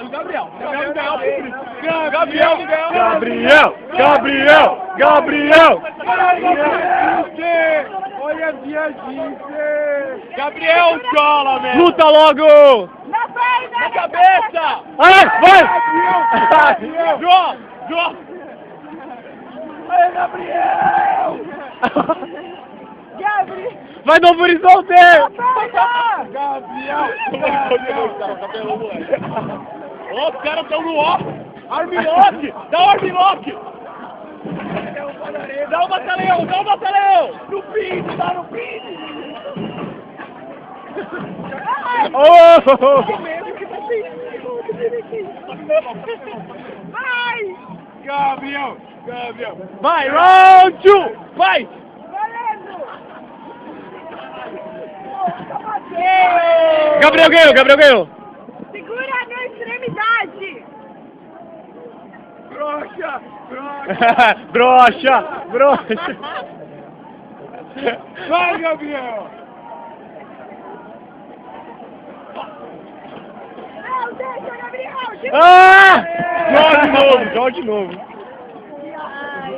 Gabriel, cara. Não, não é o Gabriel. Gabriel ganhou. Gabriel! Olha a viadinha. Gabriel Chola, meu! Luta logo! Na perna! Na cabeça! Vai! Jô! Jô! Olha, Gabriel! Gabriel! Vai no horizonte! Gabriel! Ó, os caras estão no off! Armlock! Dá o Armlock! Dá o batalhão! Dá o batalhão! No pin, tá no pin! Oh! Vai! Gabriel! Vai, round 2! Vai! Valendo! Gabriel ganhou! Segura na extremidade! Broxa! Broxa! Vai, Gabriel! Não, deixa, Gabriel! Joga de novo! Ai.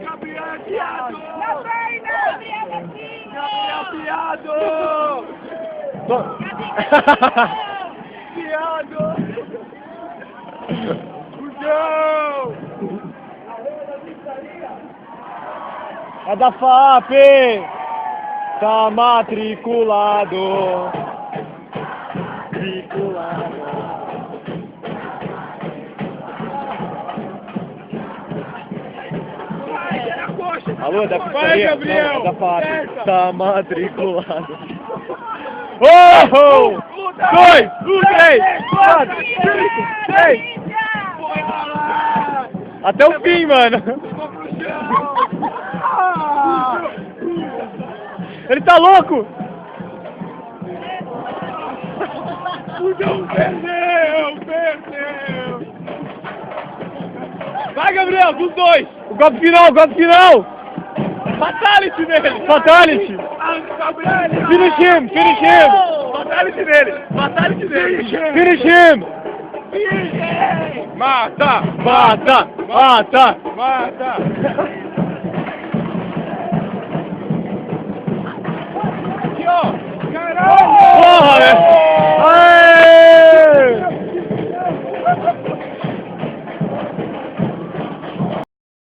Gabriel é piado! Na perna! Gabriel Gatinho! Piado! Piado! Não! É da FAP! Tá matriculado! Alô, da Vai, pizzaria? Gabriel! Não, é da FAP. Certo. Tá matriculado. Oh! 2, 3, 4, 5, 6. Foi lá! Até o fim, mano. Ficou pro chão! Ah! Ele tá louco? Não, perdeu! Vai, Gabriel, dos dois! O golpe final! Fatality nele! Fatality! Gabriel! Finish him! Fatality nele! Finish him! Mata! Mata! Mata!